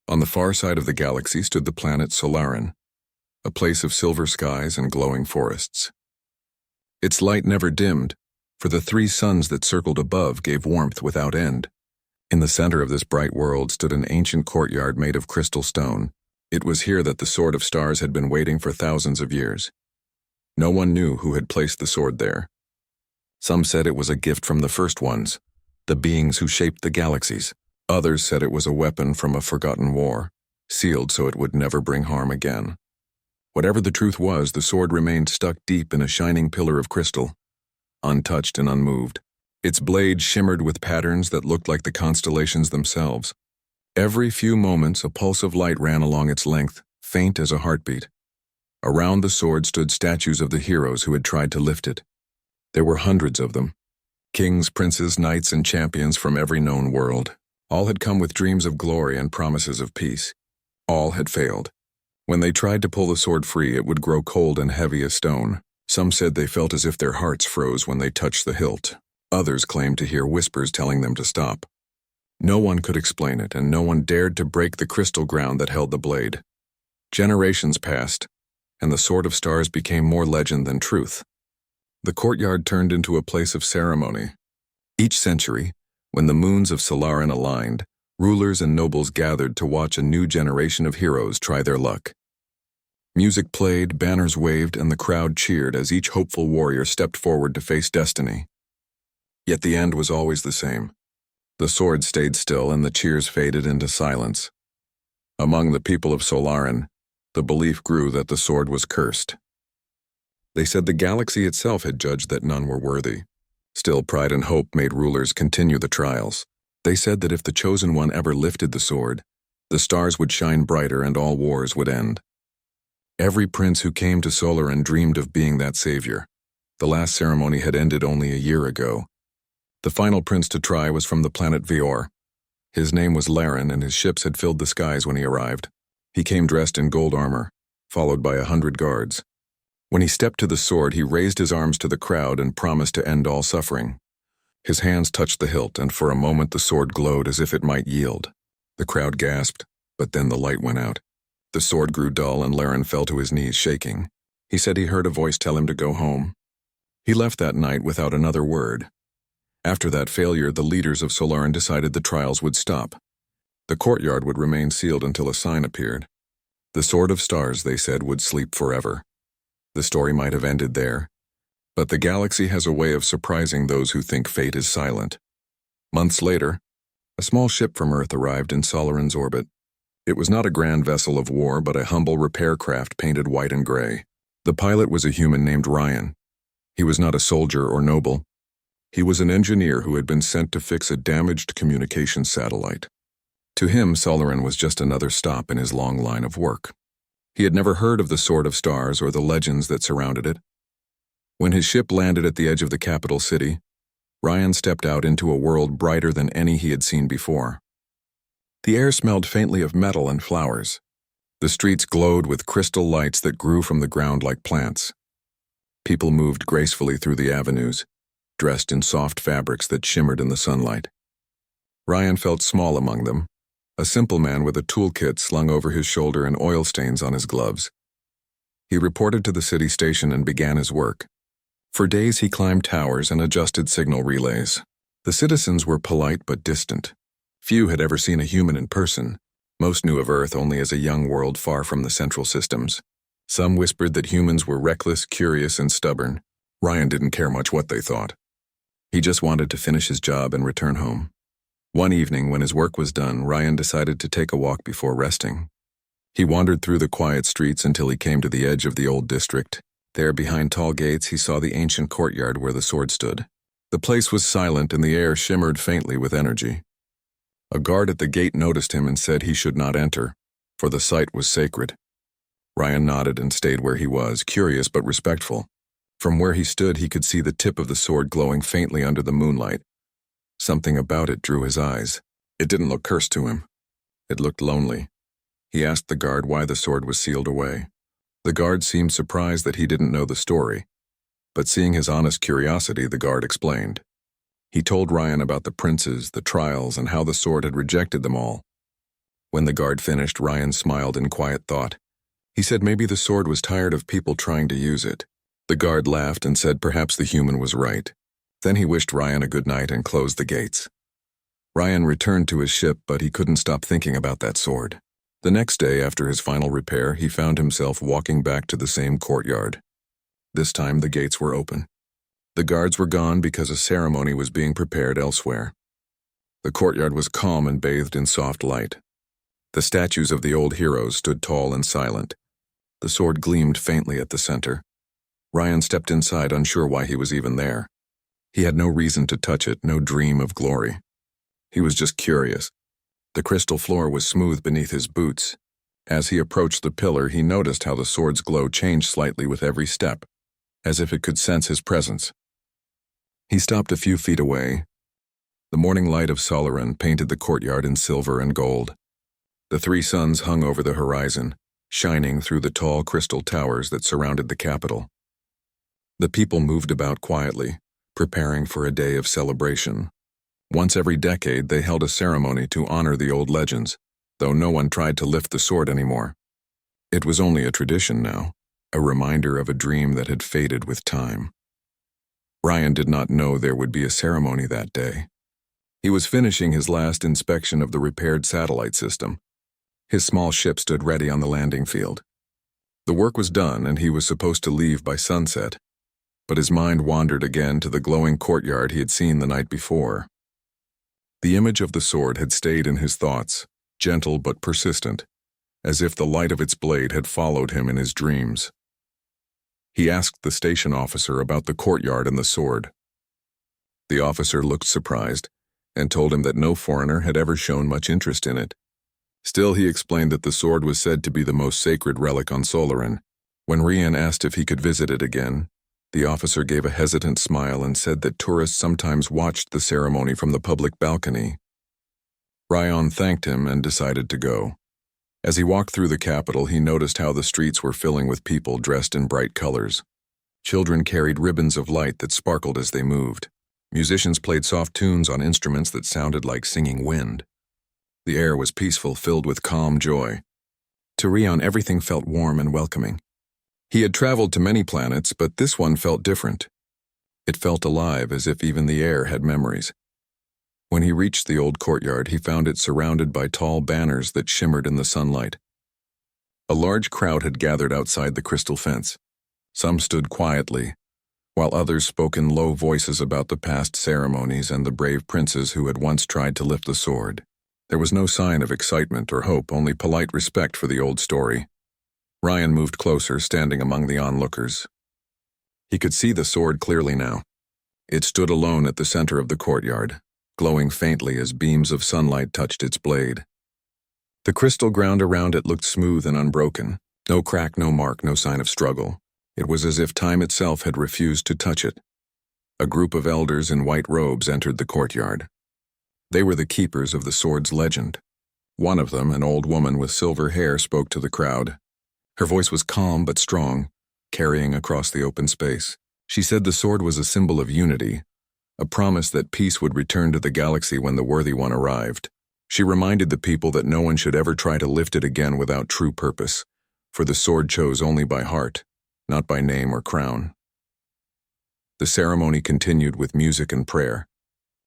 On the far side of the galaxy stood the planet Solaran, a place of silver skies and glowing forests. Its light never dimmed, for the 3 suns that circled above gave warmth without end. In the center of this bright world stood an ancient courtyard made of crystal stone. It was here that the Sword of Stars had been waiting for thousands of years. No one knew who had placed the sword there. Some said it was a gift from the First Ones, the beings who shaped the galaxies. Others said it was a weapon from a forgotten war, sealed so it would never bring harm again. Whatever the truth was, the sword remained stuck deep in a shining pillar of crystal, untouched and unmoved. Its blade shimmered with patterns that looked like the constellations themselves. Every few moments, a pulse of light ran along its length, faint as a heartbeat. Around the sword stood statues of the heroes who had tried to lift it. There were hundreds of them. Kings, princes, knights, and champions from every known world. All had come with dreams of glory and promises of peace. All had failed. When they tried to pull the sword free, it would grow cold and heavy as stone. Some said they felt as if their hearts froze when they touched the hilt. Others claimed to hear whispers telling them to stop. No one could explain it, and no one dared to break the crystal ground that held the blade. Generations passed, and the Sword of Stars became more legend than truth. The courtyard turned into a place of ceremony. Each century, when the moons of Solaran aligned, rulers and nobles gathered to watch a new generation of heroes try their luck. Music played, banners waved, and the crowd cheered as each hopeful warrior stepped forward to face destiny. Yet the end was always the same. The sword stayed still and the cheers faded into silence. Among the people of Solaran, the belief grew that the sword was cursed. They said the galaxy itself had judged that none were worthy. Still, pride and hope made rulers continue the trials. They said that if the chosen one ever lifted the sword, the stars would shine brighter and all wars would end. Every prince who came to Solaran dreamed of being that savior. The last ceremony had ended only a year ago. The final prince to try was from the planet Vior. His name was Laren, and his ships had filled the skies when he arrived. He came dressed in gold armor, followed by 100 guards. When he stepped to the sword, he raised his arms to the crowd and promised to end all suffering. His hands touched the hilt, and for a moment the sword glowed as if it might yield. The crowd gasped, but then the light went out. The sword grew dull, and Laren fell to his knees, shaking. He said he heard a voice tell him to go home. He left that night without another word. After that failure, the leaders of Solaran decided the trials would stop. The courtyard would remain sealed until a sign appeared. The Sword of Stars, they said, would sleep forever. The story might have ended there, but the galaxy has a way of surprising those who think fate is silent. Months later, a small ship from Earth arrived in Solaran's orbit. It was not a grand vessel of war, but a humble repair craft painted white and gray. The pilot was a human named Ryan. He was not a soldier or noble. He was an engineer who had been sent to fix a damaged communications satellite. To him, Solaran was just another stop in his long line of work. He had never heard of the Sword of Stars or the legends that surrounded it. When his ship landed at the edge of the capital city, Ryan stepped out into a world brighter than any he had seen before. The air smelled faintly of metal and flowers. The streets glowed with crystal lights that grew from the ground like plants. People moved gracefully through the avenues, dressed in soft fabrics that shimmered in the sunlight. Ryan felt small among them, a simple man with a toolkit slung over his shoulder and oil stains on his gloves. He reported to the city station and began his work. For days he climbed towers and adjusted signal relays. The citizens were polite but distant. Few had ever seen a human in person. Most knew of Earth only as a young world far from the central systems. Some whispered that humans were reckless, curious, and stubborn. Ryan didn't care much what they thought. He just wanted to finish his job and return home. One evening, when his work was done, Ryan decided to take a walk before resting. He wandered through the quiet streets until he came to the edge of the old district. There, behind tall gates, he saw the ancient courtyard where the sword stood. The place was silent and the air shimmered faintly with energy. A guard at the gate noticed him and said he should not enter, for the site was sacred. Ryan nodded and stayed where he was, curious but respectful. From where he stood, he could see the tip of the sword glowing faintly under the moonlight. Something about it drew his eyes. It didn't look cursed to him. It looked lonely. He asked the guard why the sword was sealed away. The guard seemed surprised that he didn't know the story, but seeing his honest curiosity, the guard explained. He told Ryan about the princes, the trials, and how the sword had rejected them all. When the guard finished, Ryan smiled in quiet thought. He said maybe the sword was tired of people trying to use it. The guard laughed and said perhaps the human was right. Then he wished Ryan a good night and closed the gates. Ryan returned to his ship, but he couldn't stop thinking about that sword. The next day, after his final repair, he found himself walking back to the same courtyard. This time the gates were open. The guards were gone because a ceremony was being prepared elsewhere. The courtyard was calm and bathed in soft light. The statues of the old heroes stood tall and silent. The sword gleamed faintly at the center. Ryan stepped inside, unsure why he was even there. He had no reason to touch it, no dream of glory. He was just curious. The crystal floor was smooth beneath his boots. As he approached the pillar, he noticed how the sword's glow changed slightly with every step, as if it could sense his presence. He stopped a few feet away. The morning light of Solaran painted the courtyard in silver and gold. The three suns hung over the horizon, shining through the tall crystal towers that surrounded the capital. The people moved about quietly, preparing for a day of celebration. Once every decade, they held a ceremony to honor the old legends, though no one tried to lift the sword anymore. It was only a tradition now, a reminder of a dream that had faded with time. Ryan did not know there would be a ceremony that day. He was finishing his last inspection of the repaired satellite system. His small ship stood ready on the landing field. The work was done, and he was supposed to leave by sunset, but his mind wandered again to the glowing courtyard he had seen the night before. The image of the sword had stayed in his thoughts, gentle but persistent, as if the light of its blade had followed him in his dreams. He asked the station officer about the courtyard and the sword. The officer looked surprised and told him that no foreigner had ever shown much interest in it. Still, he explained that the sword was said to be the most sacred relic on Solaran. When Ryan asked if he could visit it again, the officer gave a hesitant smile and said that tourists sometimes watched the ceremony from the public balcony. Ryan thanked him and decided to go. As he walked through the capital, he noticed how the streets were filling with people dressed in bright colors. Children carried ribbons of light that sparkled as they moved. Musicians played soft tunes on instruments that sounded like singing wind. The air was peaceful, filled with calm joy. To Ryan, everything felt warm and welcoming. He had traveled to many planets, but this one felt different. It felt alive, as if even the air had memories. When he reached the old courtyard, he found it surrounded by tall banners that shimmered in the sunlight. A large crowd had gathered outside the crystal fence. Some stood quietly, while others spoke in low voices about the past ceremonies and the brave princes who had once tried to lift the sword. There was no sign of excitement or hope, only polite respect for the old story. Ryan moved closer, standing among the onlookers. He could see the sword clearly now. It stood alone at the center of the courtyard, glowing faintly as beams of sunlight touched its blade. The crystal ground around it looked smooth and unbroken. No crack, no mark, no sign of struggle. It was as if time itself had refused to touch it. A group of elders in white robes entered the courtyard. They were the keepers of the sword's legend. One of them, an old woman with silver hair, spoke to the crowd. Her voice was calm but strong, carrying across the open space. She said the sword was a symbol of unity, a promise that peace would return to the galaxy when the worthy one arrived. She reminded the people that no one should ever try to lift it again without true purpose, for the sword chose only by heart, not by name or crown. The ceremony continued with music and prayer.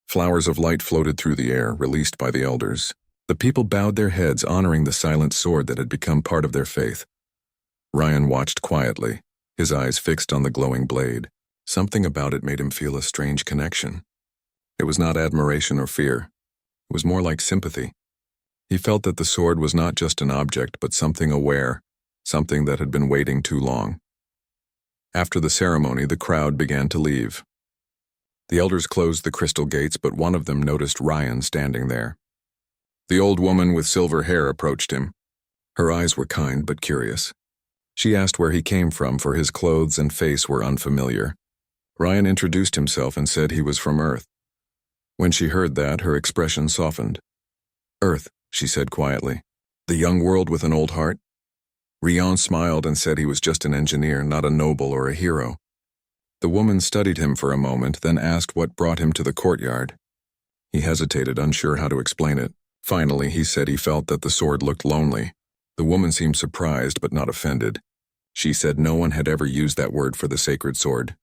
Flowers of light floated through the air, released by the elders. The people bowed their heads, honoring the silent sword that had become part of their faith. Ryan watched quietly, his eyes fixed on the glowing blade. Something about it made him feel a strange connection. It was not admiration or fear. It was more like sympathy. He felt that the sword was not just an object, but something aware, something that had been waiting too long. After the ceremony, the crowd began to leave. The elders closed the crystal gates, but one of them noticed Ryan standing there. The old woman with silver hair approached him. Her eyes were kind but curious. She asked where he came from, for his clothes and face were unfamiliar. Ryan introduced himself and said he was from Earth. When she heard that, her expression softened. "Earth," she said quietly. "The young world with an old heart?" Ryan smiled and said he was just an engineer, not a noble or a hero. The woman studied him for a moment, then asked what brought him to the courtyard. He hesitated, unsure how to explain it. Finally, he said he felt that the sword looked lonely. The woman seemed surprised but not offended. She said no one had ever used that word for the sacred sword.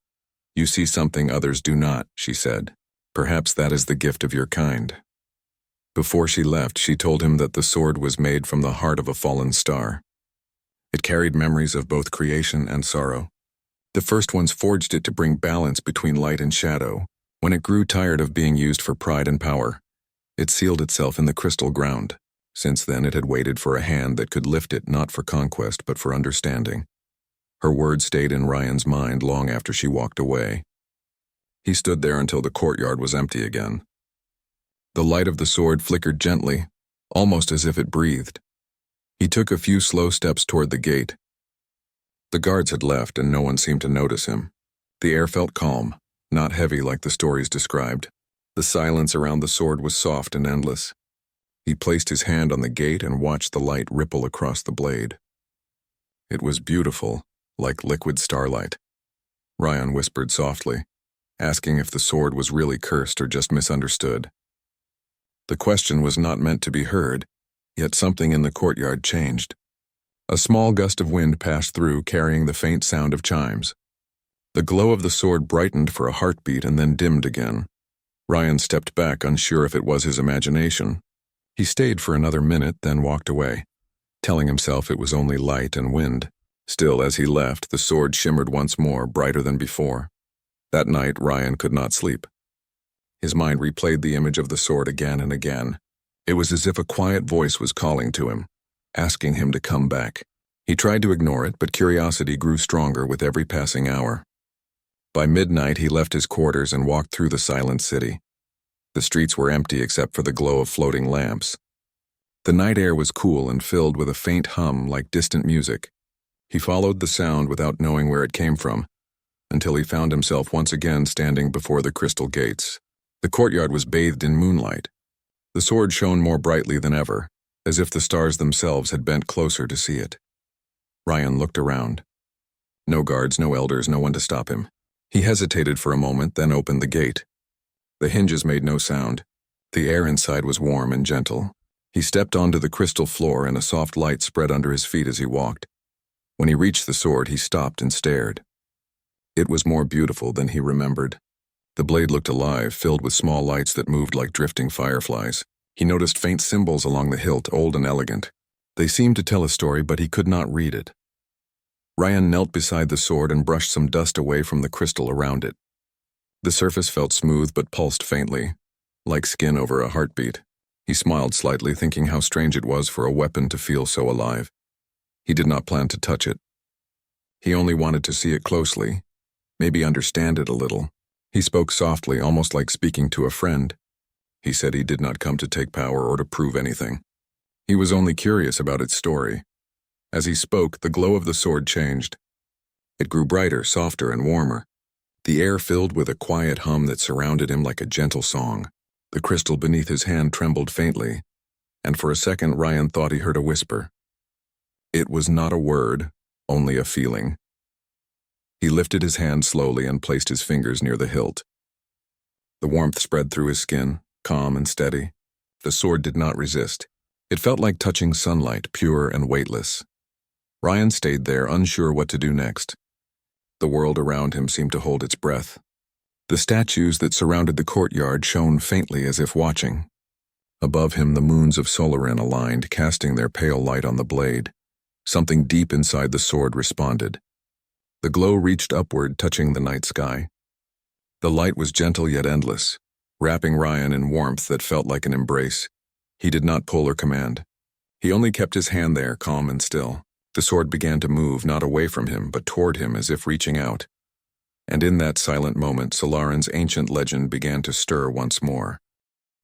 You see something others do not, she said. Perhaps that is the gift of your kind. Before she left, she told him that the sword was made from the heart of a fallen star. It carried memories of both creation and sorrow. The first ones forged it to bring balance between light and shadow. When it grew tired of being used for pride and power, it sealed itself in the crystal ground. Since then, it had waited for a hand that could lift it not for conquest but for understanding. Her words stayed in Ryan's mind long after she walked away. He stood there until the courtyard was empty again. The light of the sword flickered gently, almost as if it breathed. He took a few slow steps toward the gate. The guards had left and no one seemed to notice him. The air felt calm, not heavy like the stories described. The silence around the sword was soft and endless. He placed his hand on the gate and watched the light ripple across the blade. It was beautiful, like liquid starlight. Ryan whispered softly, asking if the sword was really cursed or just misunderstood. The question was not meant to be heard, yet something in the courtyard changed. A small gust of wind passed through, carrying the faint sound of chimes. The glow of the sword brightened for a heartbeat and then dimmed again. Ryan stepped back, unsure if it was his imagination. He stayed for another minute, then walked away, telling himself it was only light and wind. Still, as he left, the sword shimmered once more, brighter than before. That night, Ryan could not sleep. His mind replayed the image of the sword again and again. It was as if a quiet voice was calling to him, asking him to come back. He tried to ignore it, but curiosity grew stronger with every passing hour. By midnight, he left his quarters and walked through the silent city. The streets were empty except for the glow of floating lamps. The night air was cool and filled with a faint hum like distant music. He followed the sound without knowing where it came from, until he found himself once again standing before the crystal gates. The courtyard was bathed in moonlight. The sword shone more brightly than ever, as if the stars themselves had bent closer to see it. Ryan looked around. No guards, no elders, no one to stop him. He hesitated for a moment, then opened the gate. The hinges made no sound. The air inside was warm and gentle. He stepped onto the crystal floor and a soft light spread under his feet as he walked. When he reached the sword, he stopped and stared. It was more beautiful than he remembered. The blade looked alive, filled with small lights that moved like drifting fireflies. He noticed faint symbols along the hilt, old and elegant. They seemed to tell a story, but he could not read it. Ryan knelt beside the sword and brushed some dust away from the crystal around it. The surface felt smooth but pulsed faintly, like skin over a heartbeat. He smiled slightly, thinking how strange it was for a weapon to feel so alive. He did not plan to touch it. He only wanted to see it closely, maybe understand it a little. He spoke softly, almost like speaking to a friend. He said he did not come to take power or to prove anything. He was only curious about its story. As he spoke, the glow of the sword changed. It grew brighter, softer, and warmer. The air filled with a quiet hum that surrounded him like a gentle song. The crystal beneath his hand trembled faintly, and for a second Ryan thought he heard a whisper. It was not a word, only a feeling. He lifted his hand slowly and placed his fingers near the hilt. The warmth spread through his skin, calm and steady. The sword did not resist. It felt like touching sunlight, pure and weightless. Ryan stayed there, unsure what to do next. The world around him seemed to hold its breath. The statues that surrounded the courtyard shone faintly as if watching. Above him, the moons of Solarin aligned, casting their pale light on the blade. Something deep inside the sword responded. The glow reached upward, touching the night sky. The light was gentle yet endless, wrapping Ryan in warmth that felt like an embrace. He did not pull or command. He only kept his hand there, calm and still. The sword began to move, not away from him, but toward him as if reaching out. And in that silent moment, Solarin's ancient legend began to stir once more.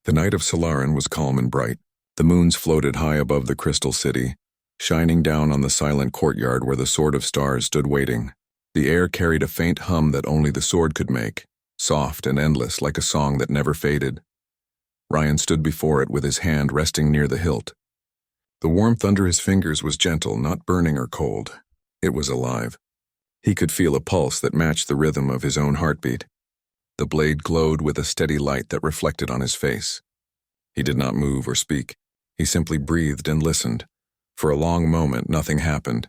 The night of Solarin was calm and bright. The moons floated high above the crystal city, shining down on the silent courtyard where the Sword of Stars stood waiting. The air carried a faint hum that only the sword could make, soft and endless like a song that never faded. Ryan stood before it with his hand resting near the hilt. The warmth under his fingers was gentle, not burning or cold. It was alive. He could feel a pulse that matched the rhythm of his own heartbeat. The blade glowed with a steady light that reflected on his face. He did not move or speak. He simply breathed and listened. For a long moment, nothing happened.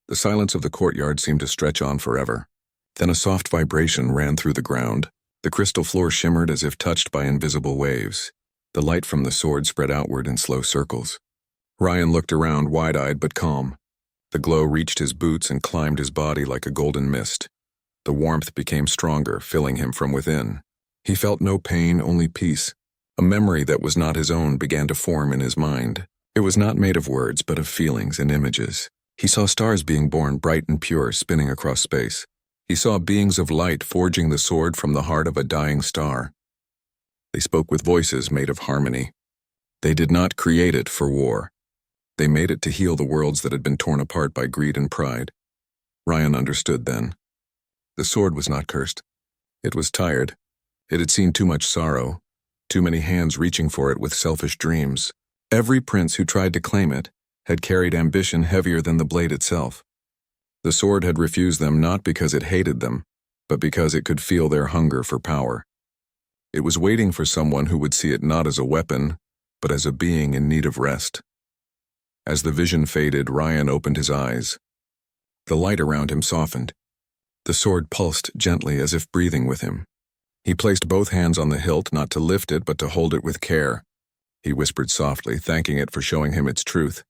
The silence of the courtyard seemed to stretch on forever. Then a soft vibration ran through the ground. The crystal floor shimmered as if touched by invisible waves. The light from the sword spread outward in slow circles. Ryan looked around, wide-eyed but calm. The glow reached his boots and climbed his body like a golden mist. The warmth became stronger, filling him from within. He felt no pain, only peace. A memory that was not his own began to form in his mind. It was not made of words, but of feelings and images. He saw stars being born, bright and pure, spinning across space. He saw beings of light forging the sword from the heart of a dying star. They spoke with voices made of harmony. They did not create it for war. They made it to heal the worlds that had been torn apart by greed and pride. Ryan understood then. The sword was not cursed. It was tired. It had seen too much sorrow, too many hands reaching for it with selfish dreams. Every prince who tried to claim it had carried ambition heavier than the blade itself. The sword had refused them not because it hated them, but because it could feel their hunger for power. It was waiting for someone who would see it not as a weapon, but as a being in need of rest. As the vision faded, Ryan opened his eyes. The light around him softened. The sword pulsed gently as if breathing with him. He placed both hands on the hilt, not to lift it, but to hold it with care. He whispered softly, thanking it for showing him its truth.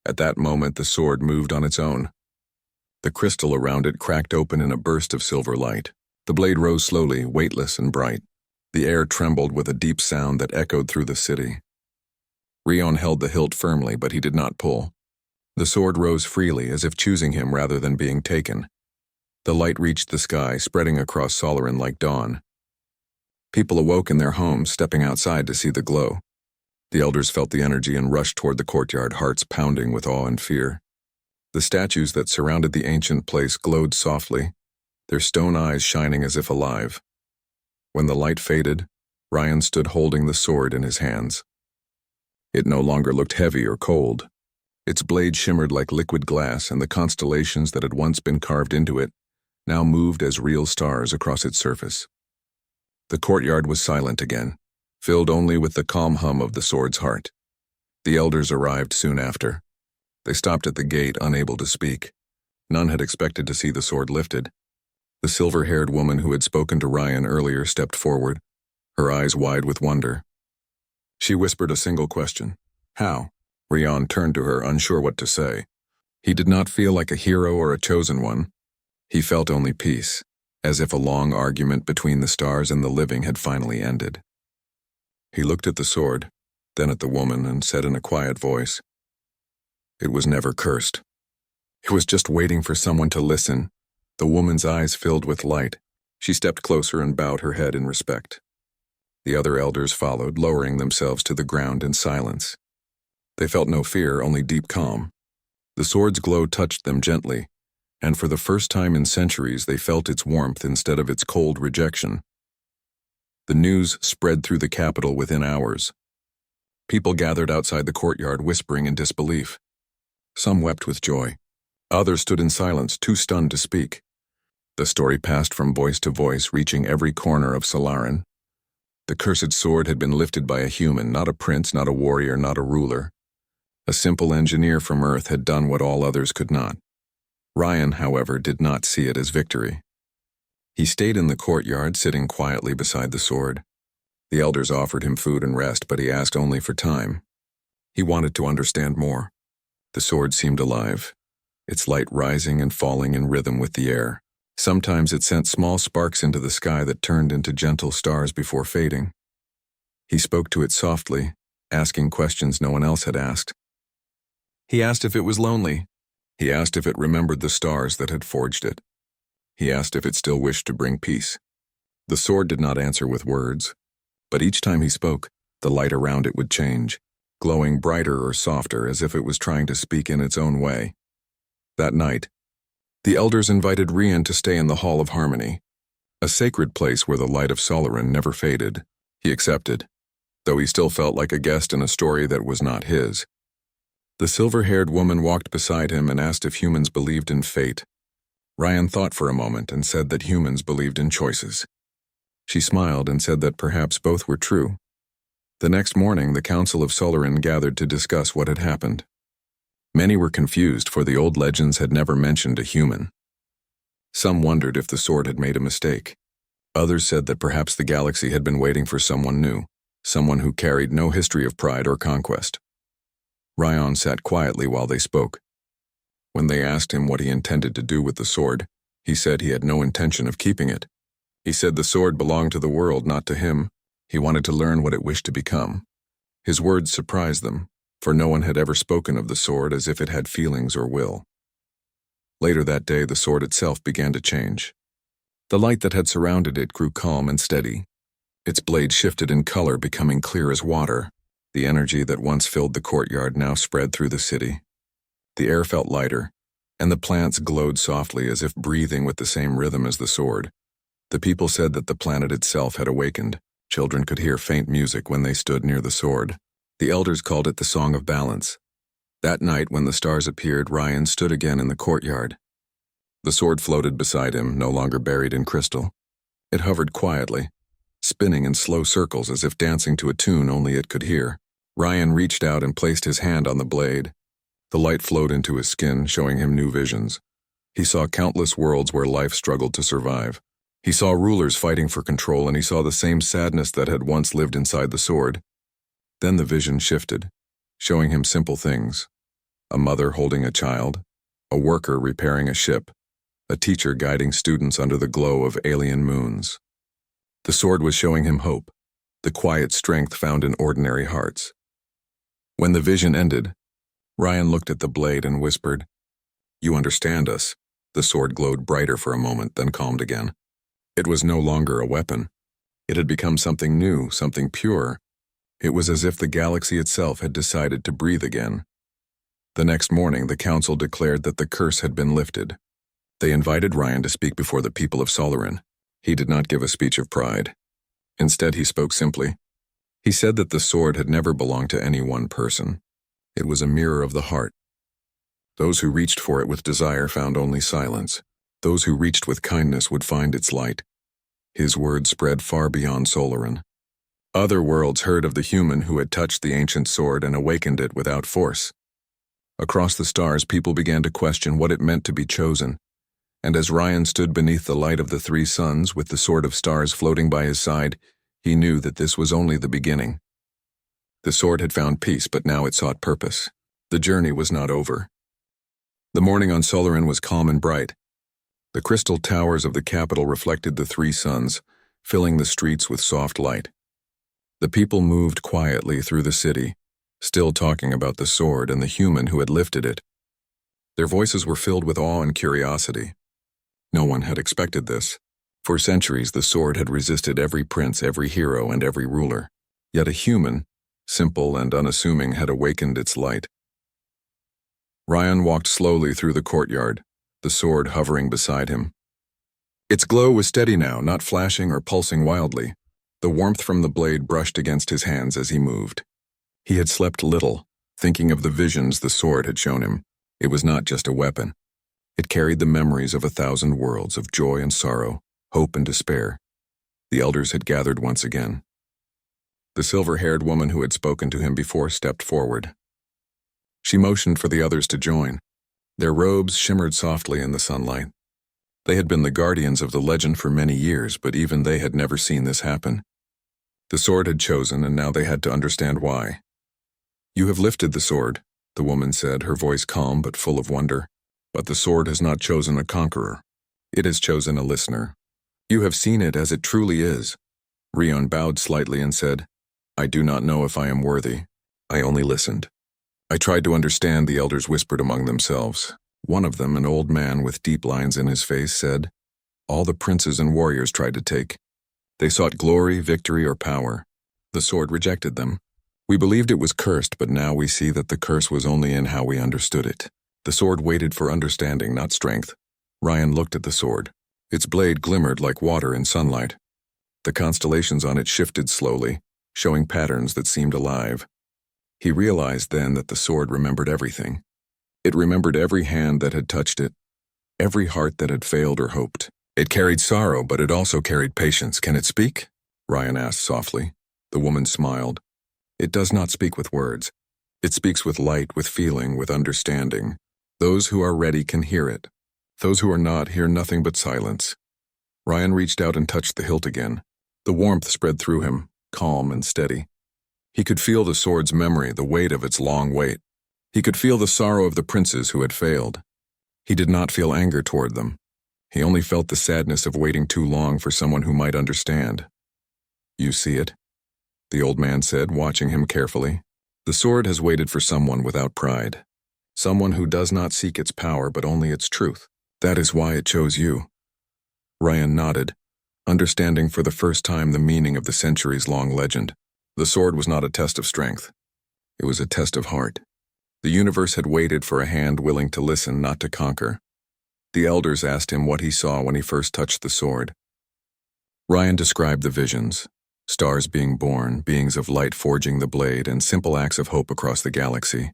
At that moment, the sword moved on its own. The crystal around it cracked open in a burst of silver light. The blade rose slowly, weightless and bright. The air trembled with a deep sound that echoed through the city. Rion held the hilt firmly, but he did not pull. The sword rose freely, as if choosing him rather than being taken. The light reached the sky, spreading across Solaran like dawn. People awoke in their homes, stepping outside to see the glow. The elders felt the energy and rushed toward the courtyard, hearts pounding with awe and fear. The statues that surrounded the ancient place glowed softly, their stone eyes shining as if alive. When the light faded, Ryan stood holding the sword in his hands. It no longer looked heavy or cold. Its blade shimmered like liquid glass, and the constellations that had once been carved into it now moved as real stars across its surface. The courtyard was silent again, filled only with the calm hum of the sword's heart. The elders arrived soon after. They stopped at the gate, unable to speak. None had expected to see the sword lifted. The silver-haired woman who had spoken to Ryan earlier stepped forward, her eyes wide with wonder. She whispered a single question. How? Rion turned to her, unsure what to say. He did not feel like a hero or a chosen one. He felt only peace, as if a long argument between the stars and the living had finally ended. He looked at the sword, then at the woman, and said in a quiet voice, "It was never cursed. It was just waiting for someone to listen." The woman's eyes filled with light. She stepped closer and bowed her head in respect. The other elders followed, lowering themselves to the ground in silence. They felt no fear, only deep calm. The sword's glow touched them gently, and for the first time in centuries they felt its warmth instead of its cold rejection. The news spread through the capital within hours. People gathered outside the courtyard, whispering in disbelief. Some wept with joy. Others stood in silence, too stunned to speak. The story passed from voice to voice, reaching every corner of Solaran. The cursed sword had been lifted by a human, not a prince, not a warrior, not a ruler. A simple engineer from Earth had done what all others could not. Ryan, however, did not see it as victory. He stayed in the courtyard, sitting quietly beside the sword. The elders offered him food and rest, but he asked only for time. He wanted to understand more. The sword seemed alive, its light rising and falling in rhythm with the air. Sometimes it sent small sparks into the sky that turned into gentle stars before fading. He spoke to it softly, asking questions no one else had asked. He asked if it was lonely. He asked if it remembered the stars that had forged it. He asked if it still wished to bring peace. The sword did not answer with words, but each time he spoke, the light around it would change, glowing brighter or softer as if it was trying to speak in its own way. That night, the elders invited Rian to stay in the Hall of Harmony, a sacred place where the light of Solaran never faded. He accepted, though he still felt like a guest in a story that was not his. The silver-haired woman walked beside him and asked if humans believed in fate. Ryan thought for a moment and said that humans believed in choices. She smiled and said that perhaps both were true. The next morning, the Council of Solarin gathered to discuss what had happened. Many were confused, for the old legends had never mentioned a human. Some wondered if the sword had made a mistake. Others said that perhaps the galaxy had been waiting for someone new, someone who carried no history of pride or conquest. Ryan sat quietly while they spoke. When they asked him what he intended to do with the sword, he said he had no intention of keeping it. He said the sword belonged to the world, not to him. He wanted to learn what it wished to become. His words surprised them, for no one had ever spoken of the sword as if it had feelings or will. Later that day, the sword itself began to change. The light that had surrounded it grew calm and steady. Its blade shifted in color, becoming clear as water. The energy that once filled the courtyard now spread through the city. The air felt lighter, and the plants glowed softly as if breathing with the same rhythm as the sword. The people said that the planet itself had awakened. Children could hear faint music when they stood near the sword. The elders called it the Song of Balance. That night, when the stars appeared, Ryan stood again in the courtyard. The sword floated beside him, no longer buried in crystal. It hovered quietly, spinning in slow circles as if dancing to a tune only it could hear. Ryan reached out and placed his hand on the blade. The light flowed into his skin, showing him new visions. He saw countless worlds where life struggled to survive. He saw rulers fighting for control, and he saw the same sadness that had once lived inside the sword. Then the vision shifted, showing him simple things. A mother holding a child, a worker repairing a ship, a teacher guiding students under the glow of alien moons. The sword was showing him hope, the quiet strength found in ordinary hearts. When the vision ended, Ryan looked at the blade and whispered, "You understand us." The sword glowed brighter for a moment, then calmed again. It was no longer a weapon. It had become something new, something pure. It was as if the galaxy itself had decided to breathe again. The next morning, the council declared that the curse had been lifted. They invited Ryan to speak before the people of Solarin. He did not give a speech of pride. Instead, he spoke simply. He said that the sword had never belonged to any one person. It was a mirror of the heart. Those who reached for it with desire found only silence. Those who reached with kindness would find its light. His words spread far beyond Solarin. Other worlds heard of the human who had touched the ancient sword and awakened it without force. Across the stars, people began to question what it meant to be chosen. And as Ryan stood beneath the light of the three suns, with the sword of stars floating by his side, he knew that this was only the beginning. The sword had found peace, but now it sought purpose. The journey was not over. The morning on Solarin was calm and bright. The crystal towers of the capital reflected the three suns, filling the streets with soft light. The people moved quietly through the city, still talking about the sword and the human who had lifted it. Their voices were filled with awe and curiosity. No one had expected this. For centuries, the sword had resisted every prince, every hero, and every ruler. Yet a human, simple and unassuming, had awakened its light. Ryan walked slowly through the courtyard, the sword hovering beside him. Its glow was steady now, not flashing or pulsing wildly. The warmth from the blade brushed against his hands as he moved. He had slept little, thinking of the visions the sword had shown him. It was not just a weapon. It carried the memories of 1,000 worlds of joy and sorrow, hope and despair. The elders had gathered once again. The silver-haired woman who had spoken to him before stepped forward. She motioned for the others to join. Their robes shimmered softly in the sunlight. They had been the guardians of the legend for many years, but even they had never seen this happen. The sword had chosen, and now they had to understand why. "You have lifted the sword," the woman said, her voice calm but full of wonder. "But the sword has not chosen a conqueror. It has chosen a listener. You have seen it as it truly is." Rion bowed slightly and said, "I do not know if I am worthy. I only listened." "I tried to understand," the elders whispered among themselves. One of them, an old man with deep lines in his face, said, "All the princes and warriors tried to take. They sought glory, victory, or power. The sword rejected them. We believed it was cursed, but now we see that the curse was only in how we understood it." The sword waited for understanding, not strength. Ryan looked at the sword. Its blade glimmered like water in sunlight. The constellations on it shifted slowly, showing patterns that seemed alive. He realized then that the sword remembered everything. It remembered every hand that had touched it, every heart that had failed or hoped. It carried sorrow, but it also carried patience. "Can it speak?" Ryan asked softly. The woman smiled. It does not speak with words. It speaks with light, with feeling, with understanding. Those who are ready can hear it. Those who are not hear nothing but silence. Ryan reached out and touched the hilt again. The warmth spread through him, calm and steady. He could feel the sword's memory, the weight of its long wait. He could feel the sorrow of the princes who had failed. He did not feel anger toward them. He only felt the sadness of waiting too long for someone who might understand. "You see it?" the old man said, watching him carefully. "The sword has waited for someone without pride. Someone who does not seek its power but only its truth. That is why it chose you." Ryan nodded, understanding for the first time the meaning of the centuries-long legend. The sword was not a test of strength. It was a test of heart. The universe had waited for a hand willing to listen, not to conquer. The elders asked him what he saw when he first touched the sword. Ryan described the visions: stars being born, beings of light forging the blade, and simple acts of hope across the galaxy.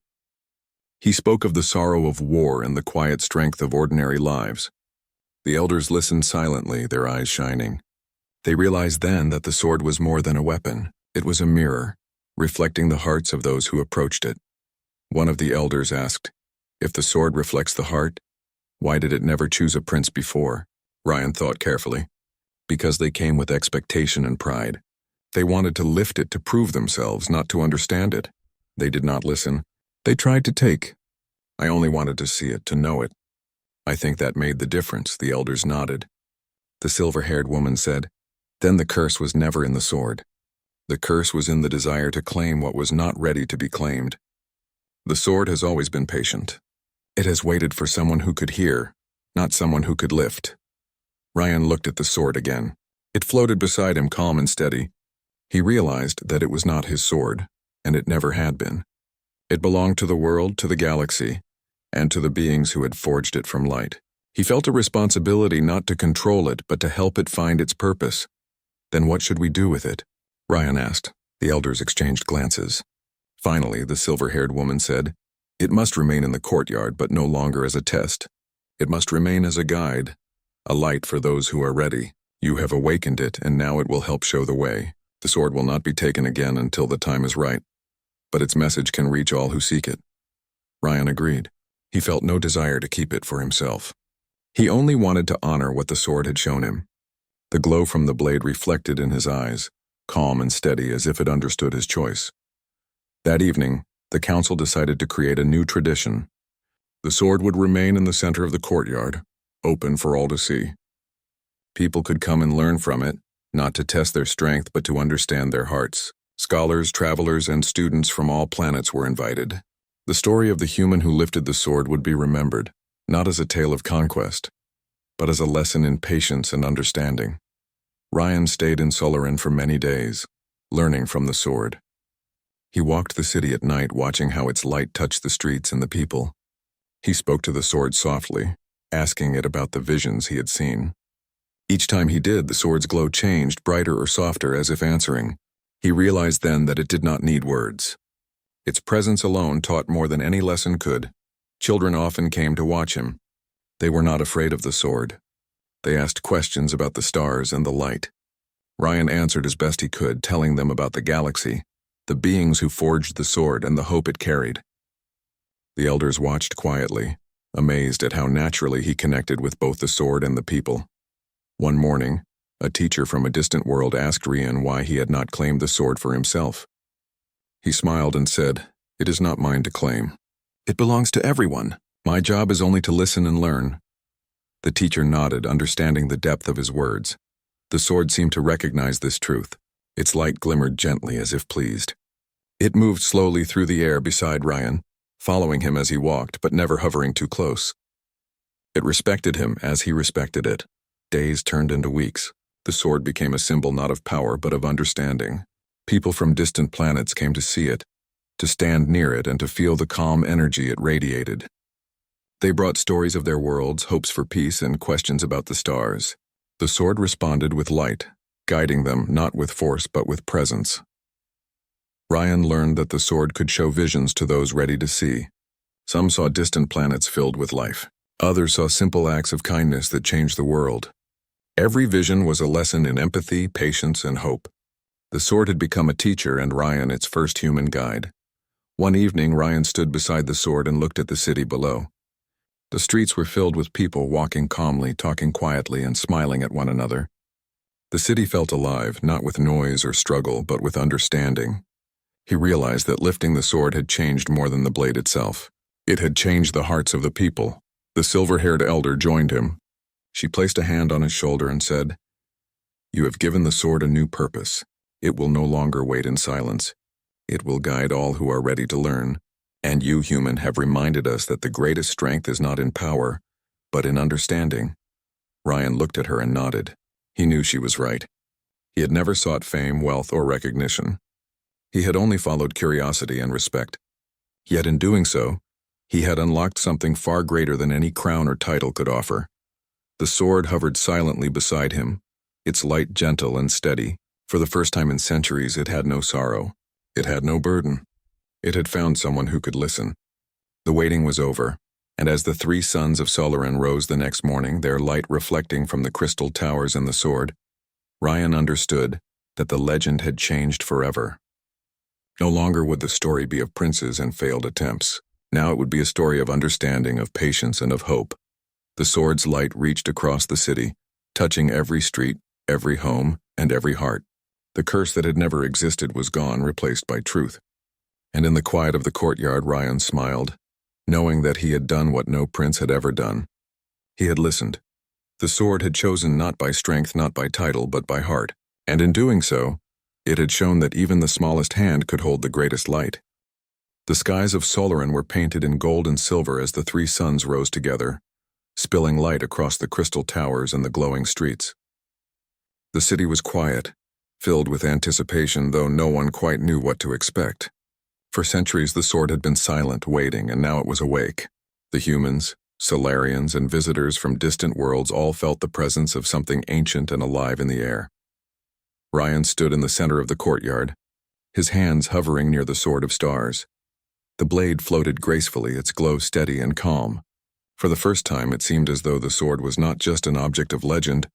He spoke of the sorrow of war and the quiet strength of ordinary lives. The elders listened silently, their eyes shining. They realized then that the sword was more than a weapon. It was a mirror, reflecting the hearts of those who approached it. One of the elders asked, "If the sword reflects the heart, why did it never choose a prince before?" Ryan thought carefully. Because they came with expectation and pride. They wanted to lift it to prove themselves, not to understand it. They did not listen. They tried to take. "I only wanted to see it, to know it." "I think that made the difference," the elders nodded. The silver-haired woman said, "Then the curse was never in the sword. The curse was in the desire to claim what was not ready to be claimed. The sword has always been patient. It has waited for someone who could hear, not someone who could lift." Ryan looked at the sword again. It floated beside him, calm and steady. He realized that it was not his sword, and it never had been. It belonged to the world, to the galaxy, and to the beings who had forged it from light. He felt a responsibility not to control it, but to help it find its purpose. "Then what should we do with it?" Ryan asked. The elders exchanged glances. Finally, the silver-haired woman said, "It must remain in the courtyard, but no longer as a test. It must remain as a guide, a light for those who are ready. You have awakened it, and now it will help show the way. The sword will not be taken again until the time is right, but its message can reach all who seek it." Ryan agreed. He felt no desire to keep it for himself. He only wanted to honor what the sword had shown him. The glow from the blade reflected in his eyes, calm and steady as if it understood his choice. That evening, the council decided to create a new tradition. The sword would remain in the center of the courtyard, open for all to see. People could come and learn from it, not to test their strength but to understand their hearts. Scholars, travelers, and students from all planets were invited. The story of the human who lifted the sword would be remembered, not as a tale of conquest, but as a lesson in patience and understanding. Ryan stayed in Solarin for many days, learning from the sword. He walked the city at night, watching how its light touched the streets and the people. He spoke to the sword softly, asking it about the visions he had seen. Each time he did, the sword's glow changed, brighter or softer, as if answering. He realized then that it did not need words. Its presence alone taught more than any lesson could. Children often came to watch him. They were not afraid of the sword. They asked questions about the stars and the light. Ryan answered as best he could, telling them about the galaxy, the beings who forged the sword, and the hope it carried. The elders watched quietly, amazed at how naturally he connected with both the sword and the people. One morning, a teacher from a distant world asked Ryan why he had not claimed the sword for himself. He smiled and said, "It is not mine to claim. It belongs to everyone. My job is only to listen and learn." The teacher nodded, understanding the depth of his words. The sword seemed to recognize this truth. Its light glimmered gently as if pleased. It moved slowly through the air beside Ryan, following him as he walked, but never hovering too close. It respected him as he respected it. Days turned into weeks. The sword became a symbol not of power but of understanding. People from distant planets came to see it, to stand near it, and to feel the calm energy it radiated. They brought stories of their worlds, hopes for peace, and questions about the stars. The sword responded with light, guiding them not with force but with presence. Ryan learned that the sword could show visions to those ready to see. Some saw distant planets filled with life. Others saw simple acts of kindness that changed the world. Every vision was a lesson in empathy, patience, and hope. The sword had become a teacher and Ryan its first human guide. One evening, Ryan stood beside the sword and looked at the city below. The streets were filled with people walking calmly, talking quietly, and smiling at one another. The city felt alive, not with noise or struggle, but with understanding. He realized that lifting the sword had changed more than the blade itself. It had changed the hearts of the people. The silver-haired elder joined him. She placed a hand on his shoulder and said, "You have given the sword a new purpose. It will no longer wait in silence. It will guide all who are ready to learn. And you, human, have reminded us that the greatest strength is not in power, but in understanding." Ryan looked at her and nodded. He knew she was right. He had never sought fame, wealth, or recognition. He had only followed curiosity and respect. Yet in doing so, he had unlocked something far greater than any crown or title could offer. The sword hovered silently beside him, its light gentle and steady. For the first time in centuries, it had no sorrow. It had no burden. It had found someone who could listen. The waiting was over, and as the three sons of Solaran rose the next morning, their light reflecting from the crystal towers and the sword, Ryan understood that the legend had changed forever. No longer would the story be of princes and failed attempts. Now it would be a story of understanding, of patience, and of hope. The sword's light reached across the city, touching every street, every home, and every heart. The curse that had never existed was gone, replaced by truth. And in the quiet of the courtyard, Ryan smiled, knowing that he had done what no prince had ever done. He had listened. The sword had chosen not by strength, not by title, but by heart. And in doing so, it had shown that even the smallest hand could hold the greatest light. The skies of Solaran were painted in gold and silver as the three suns rose together, spilling light across the crystal towers and the glowing streets. The city was quiet, filled with anticipation, though no one quite knew what to expect. For centuries the sword had been silent, waiting, and now it was awake. The humans, Solarians, and visitors from distant worlds all felt the presence of something ancient and alive in the air. Ryan stood in the center of the courtyard, his hands hovering near the Sword of Stars. The blade floated gracefully, its glow steady and calm. For the first time it seemed as though the sword was not just an object of legend,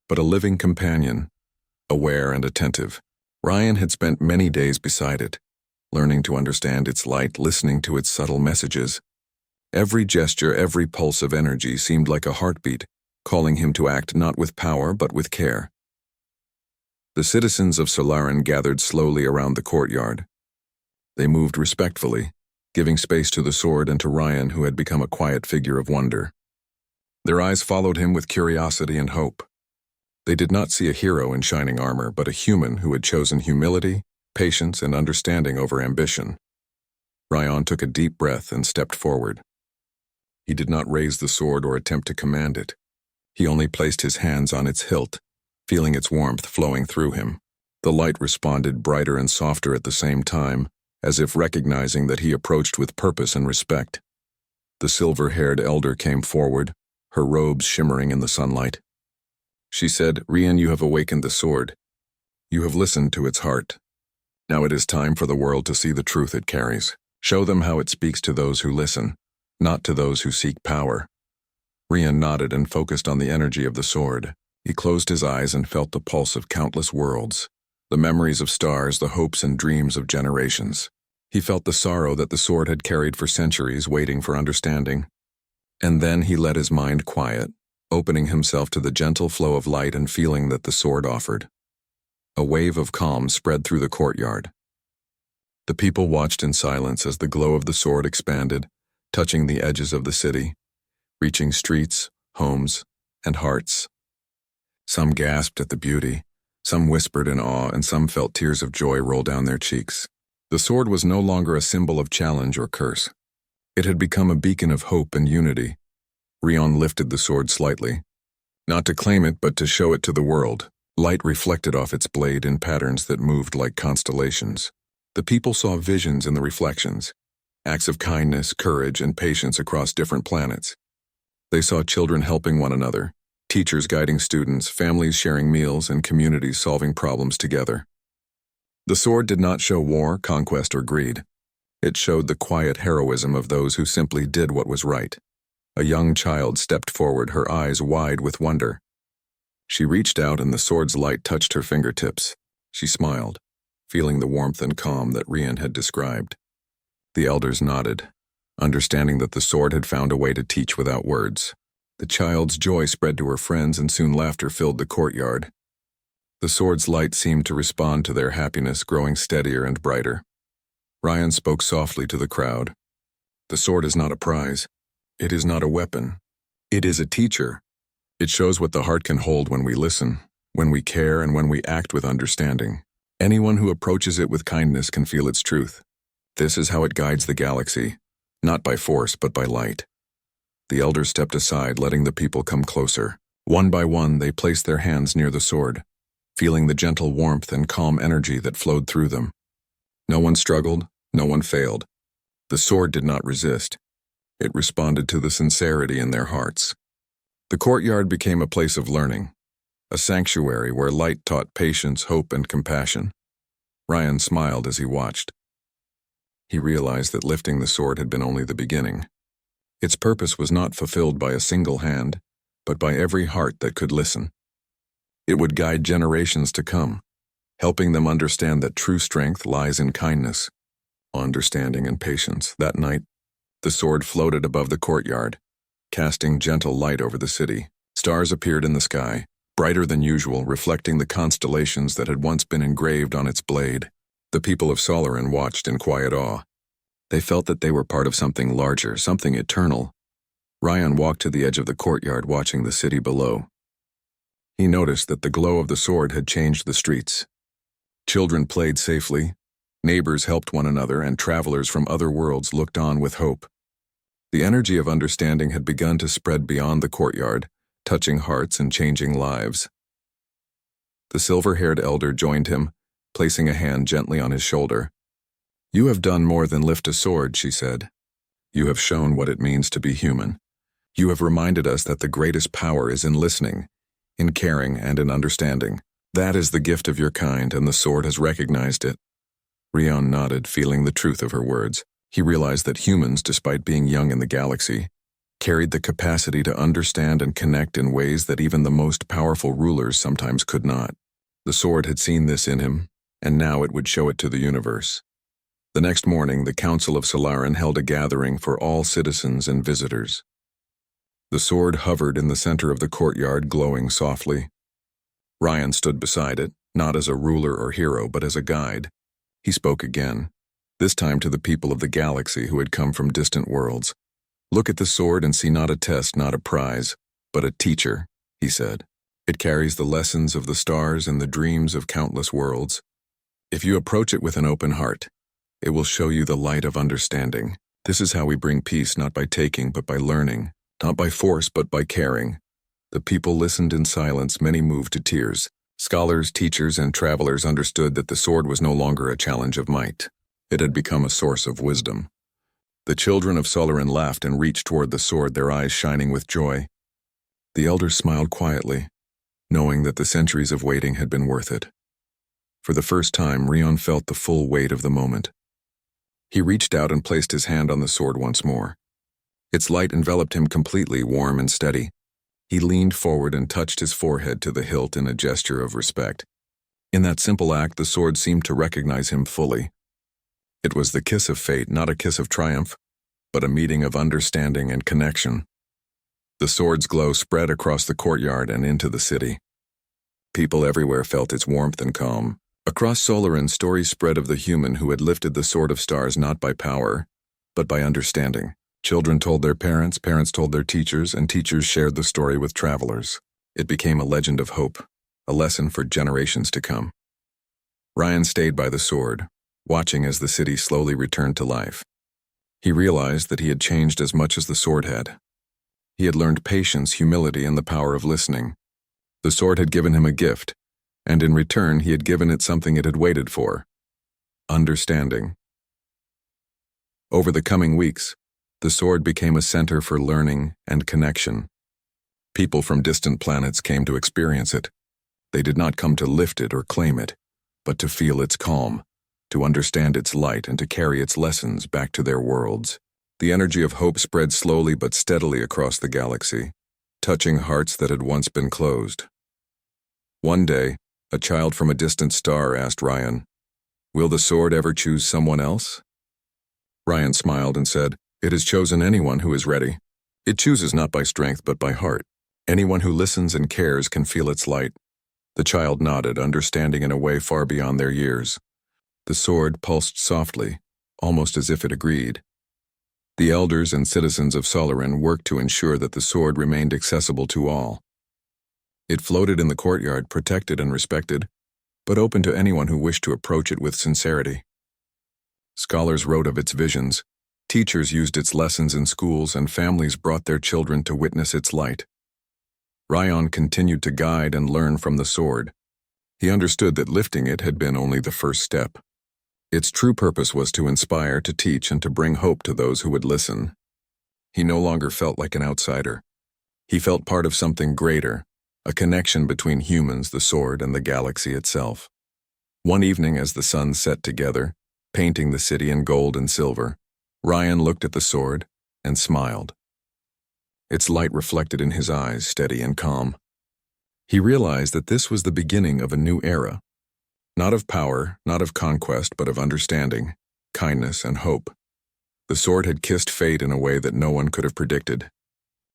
but a living companion, aware and attentive. Ryan had spent many days beside it, learning to understand its light, listening to its subtle messages. Every gesture, every pulse of energy seemed like a heartbeat, calling him to act not with power but with care. The citizens of Solaran gathered slowly around the courtyard. They moved respectfully, giving space to the sword and to Ryan, who had become a quiet figure of wonder. Their eyes followed him with curiosity and hope. They did not see a hero in shining armor, but a human who had chosen humility, patience, and understanding over ambition. Ryan took a deep breath and stepped forward. He did not raise the sword or attempt to command it. He only placed his hands on its hilt, feeling its warmth flowing through him. The light responded brighter and softer at the same time, as if recognizing that he approached with purpose and respect. The silver-haired elder came forward, her robes shimmering in the sunlight. She said, "Ryan, you have awakened the sword. You have listened to its heart. Now it is time for the world to see the truth it carries. Show them how it speaks to those who listen, not to those who seek power." Ryan nodded and focused on the energy of the sword. He closed his eyes and felt the pulse of countless worlds, the memories of stars, the hopes and dreams of generations. He felt the sorrow that the sword had carried for centuries, waiting for understanding. And then he let his mind quiet, opening himself to the gentle flow of light and feeling that the sword offered. A wave of calm spread through the courtyard. The people watched in silence as the glow of the sword expanded, touching the edges of the city, reaching streets, homes, and hearts. Some gasped at the beauty, some whispered in awe, and some felt tears of joy roll down their cheeks. The sword was no longer a symbol of challenge or curse. It had become a beacon of hope and unity. Ryan lifted the sword slightly, not to claim it but to show it to the world. Light reflected off its blade in patterns that moved like constellations. The people saw visions in the reflections, acts of kindness, courage, and patience across different planets. They saw children helping one another, teachers guiding students, families sharing meals, and communities solving problems together. The sword did not show war, conquest, or greed. It showed the quiet heroism of those who simply did what was right. A young child stepped forward, her eyes wide with wonder. She reached out and the sword's light touched her fingertips. She smiled. feeling the warmth and calm that Rian had described. The elders nodded, understanding that the sword had found a way to teach without words. The child's joy spread to her friends, and soon laughter filled the courtyard. The sword's light seemed to respond to their happiness, growing steadier and brighter. Ryan spoke softly to the crowd. The sword is not a prize. It is not a weapon. It is a teacher. It shows what the heart can hold when we listen, when we care, and when we act with understanding. Anyone who approaches it with kindness can feel its truth. This is how it guides the galaxy, not by force but by light. The elders stepped aside, letting the people come closer. One by one, they placed their hands near the sword, feeling the gentle warmth and calm energy that flowed through them. No one struggled, no one failed. The sword did not resist. It responded to the sincerity in their hearts. The courtyard became a place of learning, a sanctuary where light taught patience, hope, and compassion. Ryan smiled as he watched. He realized that lifting the sword had been only the beginning. Its purpose was not fulfilled by a single hand, but by every heart that could listen. It would guide generations to come, helping them understand that true strength lies in kindness, understanding, and patience. That night, the sword floated above the courtyard, casting gentle light over the city. Stars appeared in the sky, brighter than usual, reflecting the constellations that had once been engraved on its blade. The people of Solaran watched in quiet awe. They felt that they were part of something larger, something eternal. Ryan walked to the edge of the courtyard, watching the city below. He noticed that the glow of the sword had changed the streets. Children played safely, neighbors helped one another, and travelers from other worlds looked on with hope. The energy of understanding had begun to spread beyond the courtyard, touching hearts and changing lives. The silver-haired elder joined him, placing a hand gently on his shoulder. "You have done more than lift a sword," she said. "You have shown what it means to be human. You have reminded us that the greatest power is in listening, in caring, and in understanding. That is the gift of your kind, and the sword has recognized it." Rion nodded, feeling the truth of her words. He realized that humans, despite being young in the galaxy, carried the capacity to understand and connect in ways that even the most powerful rulers sometimes could not. The sword had seen this in him, and now it would show it to the universe. The next morning, the Council of Solaran held a gathering for all citizens and visitors. The sword hovered in the center of the courtyard, glowing softly. Ryan stood beside it, not as a ruler or hero, but as a guide. He spoke again, this time to the people of the galaxy who had come from distant worlds. "Look at the sword and see not a test, not a prize, but a teacher," he said. "It carries the lessons of the stars and the dreams of countless worlds. If you approach it with an open heart, it will show you the light of understanding. This is how we bring peace, not by taking, but by learning, not by force, but by caring." The people listened in silence, many moved to tears. Scholars, teachers, and travelers understood that the sword was no longer a challenge of might. It had become a source of wisdom. The children of Solaran laughed and reached toward the sword, their eyes shining with joy. The elders smiled quietly, knowing that the centuries of waiting had been worth it. For the first time, Rion felt the full weight of the moment. He reached out and placed his hand on the sword once more. Its light enveloped him completely, warm and steady. He leaned forward and touched his forehead to the hilt in a gesture of respect. In that simple act, the sword seemed to recognize him fully. It was the kiss of fate, not a kiss of triumph, but a meeting of understanding and connection. The sword's glow spread across the courtyard and into the city. People everywhere felt its warmth and calm. Across Solaran, stories spread of the human who had lifted the sword of stars not by power, but by understanding. Children told their parents, parents told their teachers, and teachers shared the story with travelers. It became a legend of hope, a lesson for generations to come. Ryan stayed by the sword, watching as the city slowly returned to life. He realized that he had changed as much as the sword had. He had learned patience, humility, and the power of listening. The sword had given him a gift, and in return he had given it something it had waited for: understanding. Over the coming weeks, the sword became a center for learning and connection. People from distant planets came to experience it. They did not come to lift it or claim it, but to feel its calm, to understand its light, and to carry its lessons back to their worlds. The energy of hope spread slowly but steadily across the galaxy, touching hearts that had once been closed. One day, a child from a distant star asked Ryan, Will the sword ever choose someone else? Ryan smiled and said, It has chosen anyone who is ready. It chooses not by strength but by heart. Anyone who listens and cares can feel its light. The child nodded, understanding in a way far beyond their years. The sword pulsed softly, almost as if it agreed. The elders and citizens of Solarin worked to ensure that the sword remained accessible to all. It floated in the courtyard, protected and respected, but open to anyone who wished to approach it with sincerity. Scholars wrote of its visions, teachers used its lessons in schools, and families brought their children to witness its light. Ryan continued to guide and learn from the sword. He understood that lifting it had been only the first step. Its true purpose was to inspire, to teach, and to bring hope to those who would listen. He no longer felt like an outsider. He felt part of something greater, a connection between humans, the sword, and the galaxy itself. One evening, as the sun set together, painting the city in gold and silver, Ryan looked at the sword and smiled. Its light reflected in his eyes, steady and calm. He realized that this was the beginning of a new era, not of power, not of conquest, but of understanding, kindness, and hope. The sword had kissed fate in a way that no one could have predicted.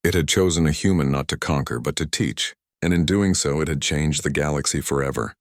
It had chosen a human not to conquer, but to teach, and in doing so it had changed the galaxy forever.